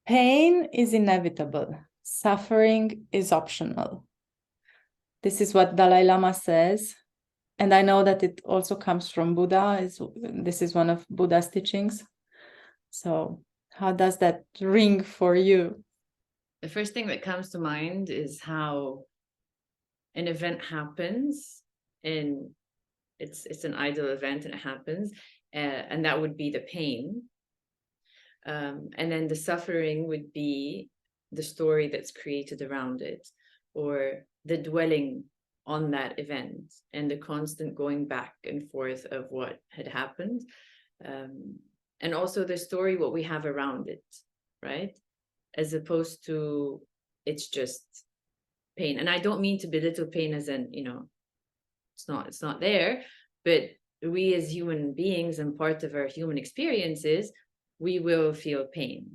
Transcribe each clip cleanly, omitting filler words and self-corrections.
Pain is inevitable. Suffering is optional. This is what Dalai Lama says. And I know that it also comes from Buddha. This is one of Buddha's teachings. So how does that ring for you? The first thing that comes to mind is how an event happens, and it's an ideal event, and it happens, and that would be the pain. And then the suffering would be the story that's created around it, or the dwelling on that event and the constant going back and forth of what had happened. And also the story, what we have around it, right? As opposed to it's just pain. And I don't mean to belittle pain as in, it's not there, but we as human beings, and part of our human experiences, we will feel pain,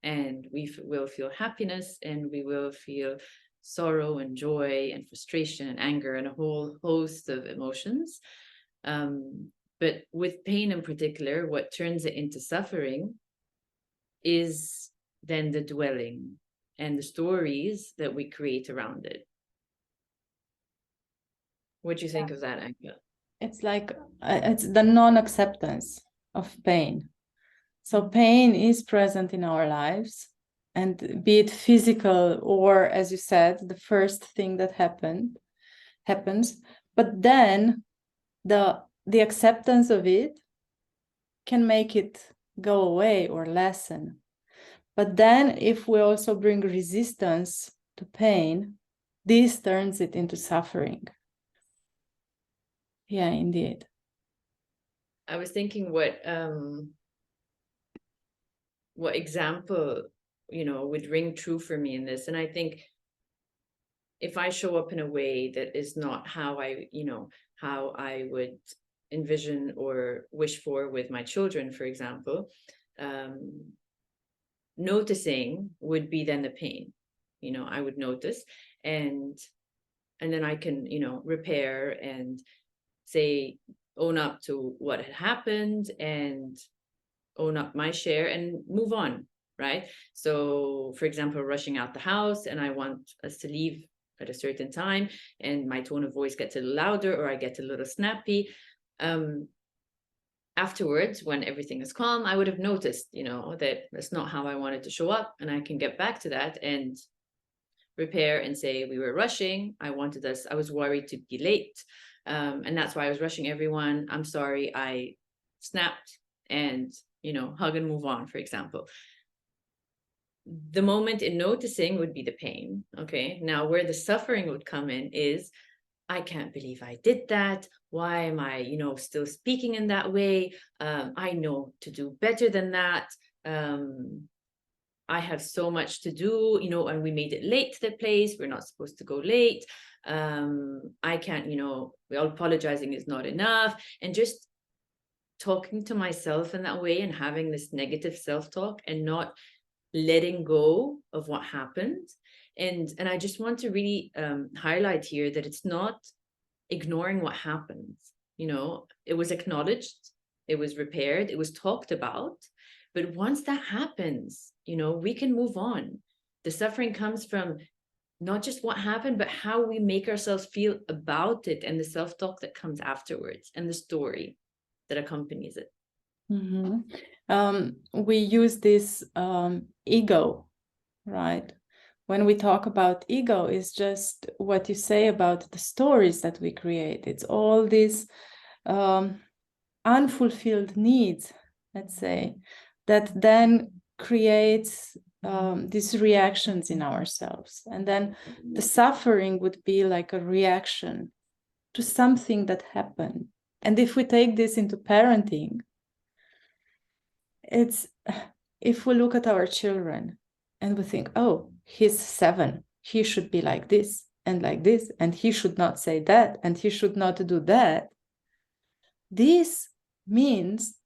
and we will feel happiness, and we will feel sorrow and joy and frustration and anger and a whole host of emotions. But with pain in particular, what turns it into suffering is then the dwelling and the stories that we create around it. What do you think of that, Anca? It's like it's the non-acceptance of pain. So pain is present in our lives, and be it physical or, as you said, the first thing that happens. But then the acceptance of it can make it go away or lessen. But then if we also bring resistance to pain, this turns it into suffering. Yeah, indeed. I was thinking what example, would ring true for me in this. And I think if I show up in a way that is not how I would envision or wish for with my children, for example, noticing would be then the pain. I would notice, and then I can, repair and say, own up to what had happened and own up my share and move on, right? So, for example, rushing out the house and I want us to leave at a certain time, and my tone of voice gets a little louder or I get a little snappy. Afterwards, when everything is calm, I would have noticed, that that's not how I wanted to show up, and I can get back to that and repair and say, we were rushing. I was worried to be late. And that's why I was rushing everyone. I'm sorry, I snapped, and, hug and move on, for example. The moment in noticing would be the pain. Okay. Now, where the suffering would come in is, I can't believe I did that. Why am I, still speaking in that way? I know to do better than that. I have so much to do, and we made it late to the place. We're not supposed to go late. I can't, we all apologizing is not enough. And just talking to myself in that way and having this negative self-talk and not letting go of what happened. And I just want to really highlight here that it's not ignoring what happened. It was acknowledged, it was repaired, it was talked about. But once that happens, we can move on. The suffering comes from not just what happened, but how we make ourselves feel about it, and the self-talk that comes afterwards, and the story that accompanies it. Mm-hmm. We use this ego, right? When we talk about ego, it's just what you say about the stories that we create. It's all these unfulfilled needs, let's say, that then creates these reactions in ourselves. And then the suffering would be like a reaction to something that happened. And if we take this into parenting, it's, if we look at our children and we think, oh, he's 7, he should be like this, and he should not say that, and he should not do that. This means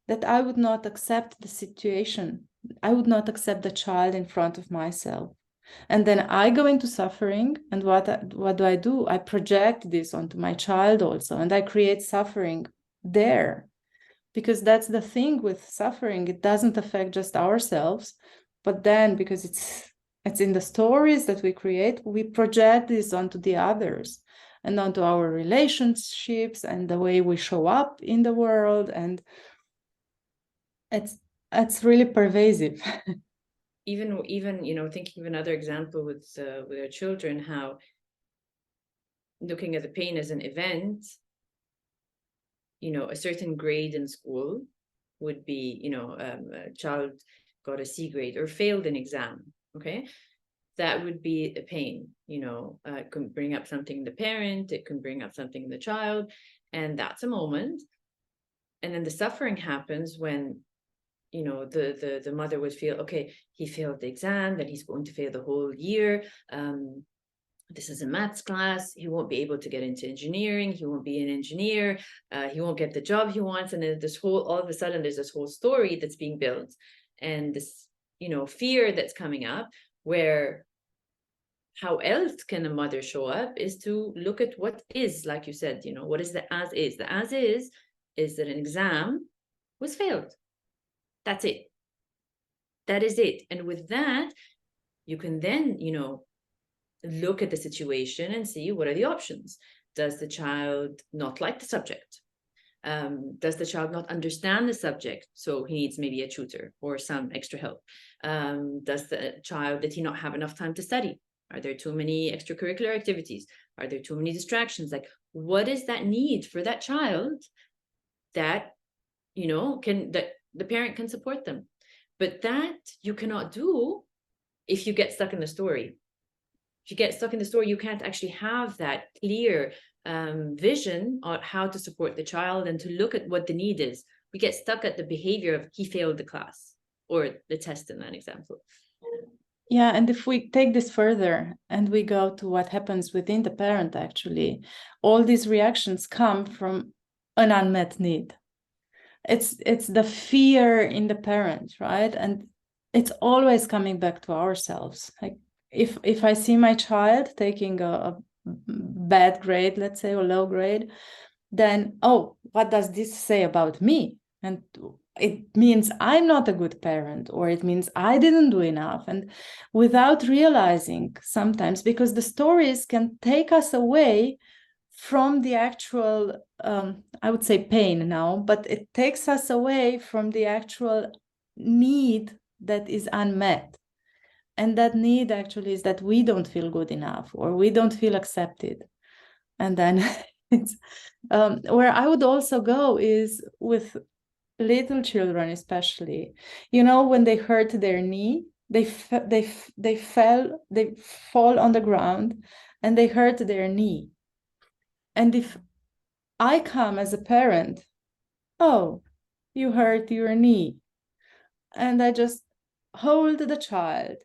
that I would not accept the situation. I would not accept the child in front of myself. And then I go into suffering, and what do? I project this onto my child also, and I create suffering there. Because that's the thing with suffering, it doesn't affect just ourselves, But then, because it's in the stories that we create, we project this onto the others and onto our relationships and the way we show up in the world. And it's really pervasive. Even thinking of another example with our children, how looking at the pain as an event, a certain grade in school would be, a child got a C grade or failed an exam. Okay, that would be a pain. It can bring up something in the parent, it can bring up something in the child, and that's a moment. And then the suffering happens when the mother would feel, okay, he failed the exam, then he's going to fail the whole year. This is a maths class, he won't be able to get into engineering, he won't be an engineer, he won't get the job he wants. And then all of a sudden there's this whole story that's being built, and this fear that's coming up, where how else can a mother show up is to look at what is, like you said, what is the as is. The as is that an exam was failed. That's it. That is it. And with that, you can then, look at the situation and see what are the options. Does the child not like the subject? Does the child not understand the subject? So he needs maybe a tutor or some extra help. Did he not have enough time to study? Are there too many extracurricular activities? Are there too many distractions? Like, what is that need for that child that, that the parent can support them? But that you cannot do if you get stuck in the story. If you get stuck in the story, you can't actually have that clear vision on how to support the child and to look at what the need is. We get stuck at the behavior of he failed the class or the test in that example. Yeah, and if we take this further and we go to what happens within the parent, actually, all these reactions come from an unmet need. It's the fear in the parent, right? And it's always coming back to ourselves. Like if I see my child taking a bad grade, let's say, or low grade, then, oh, what does this say about me? And it means I'm not a good parent, or it means I didn't do enough. And without realizing sometimes, because the stories can take us away from the actual, I would say pain now, but it takes us away from the actual need that is unmet. And that need actually is that we don't feel good enough, or we don't feel accepted. And then it's where I would also go is with little children, especially, when they hurt their knee, they fall on the ground and they hurt their knee. And if I come as a parent, oh, you hurt your knee, and I just hold the child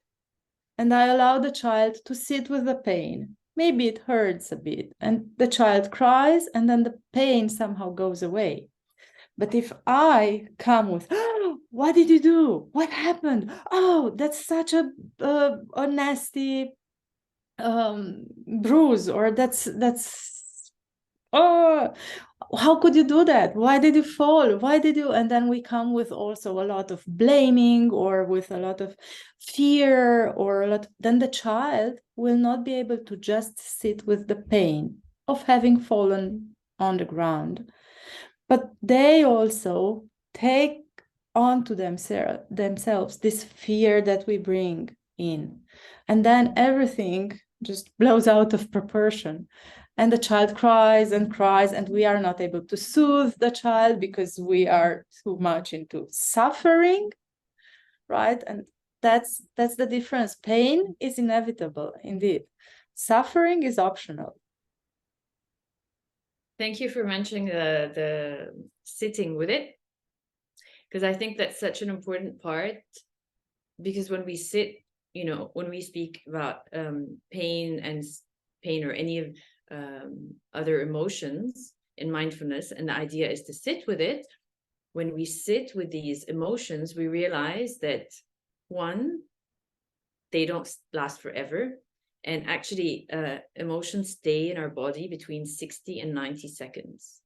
and I allow the child to sit with the pain. Maybe it hurts a bit and the child cries and then the pain somehow goes away. But if I come with, oh, what did you do? What happened? Oh, that's such a nasty bruise, or that's oh, how could you do that? Why did you fall? Why did you? And then we come with also a lot of blaming, or with a lot of fear, or then the child will not be able to just sit with the pain of having fallen on the ground. But they also take onto themselves this fear that we bring in. And then everything just blows out of proportion. And the child cries and cries, and we are not able to soothe the child because we are too much into suffering, right? And that's the difference. Pain is inevitable, indeed. Suffering is optional. Thank you for mentioning the sitting with it, because I think that's such an important part. Because when we sit, when we speak about pain or any of other emotions in mindfulness, and the idea is to sit with it. When we sit with these emotions, we realize that, one, they don't last forever. And actually, emotions stay in our body between 60 and 90 seconds.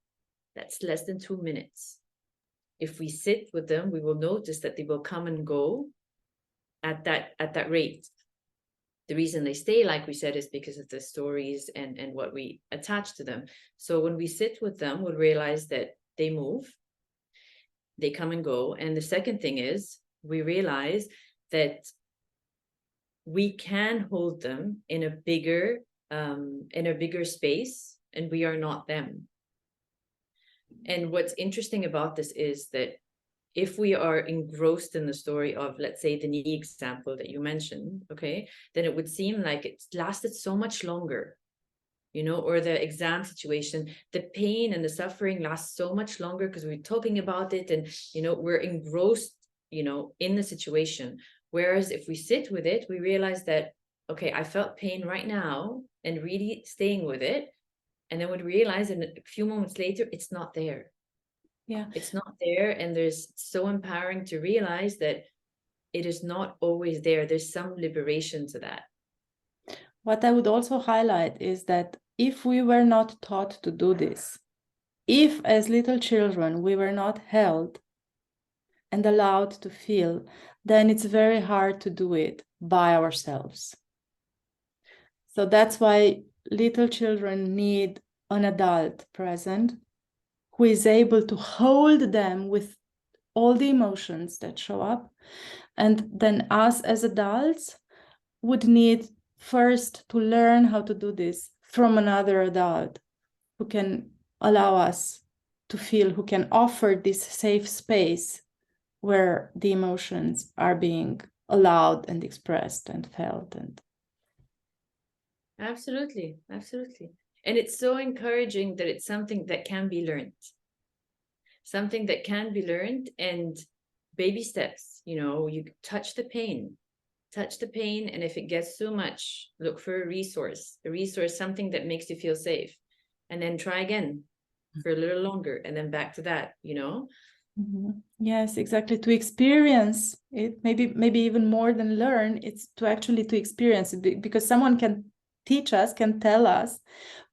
That's less than 2 minutes. If we sit with them, we will notice that they will come and go at that rate. The reason they stay, like we said, is because of the stories and what we attach to them. So when we sit with them, we'll realize that they move, they come and go. And the second thing is we realize that we can hold them in a bigger space, and we are not them. And what's interesting about this is that if we are engrossed in the story of, let's say, the knee example that you mentioned, okay, then it would seem like it lasted so much longer, you know, or the exam situation, the pain and the suffering lasts so much longer because we're talking about it and, you know, we're engrossed, you know, in the situation. Whereas if we sit with it, we realize that, okay, I felt pain right now, and really staying with it. And then we realize in a few moments later, it's not there. Yeah, it's not there. And there's so empowering to realize that it is not always there. There's some liberation to that. what I would also highlight is that if we were not taught to do this, if as little children we were not held and allowed to feel, then it's very hard to do it by ourselves. So that's why little children need an adult present who is able to hold them with all the emotions that show up. And then us as adults would need first to learn how to do this from another adult who can allow us to feel, who can offer this safe space where the emotions are being allowed and expressed and felt. And absolutely. And it's so encouraging that it's something that can be learned. Something that can be learned, and baby steps, you know, you touch the pain. And if it gets too much, look for a resource, something that makes you feel safe, and then try again for a little longer, and then back to that, you know. Yes, exactly. To experience it, maybe even more than learn, it's to actually to experience it, because someone can teach us, can tell us,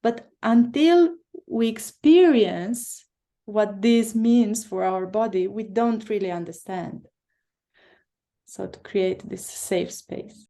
but until we experience what this means for our body, we don't really understand. So to create this safe space.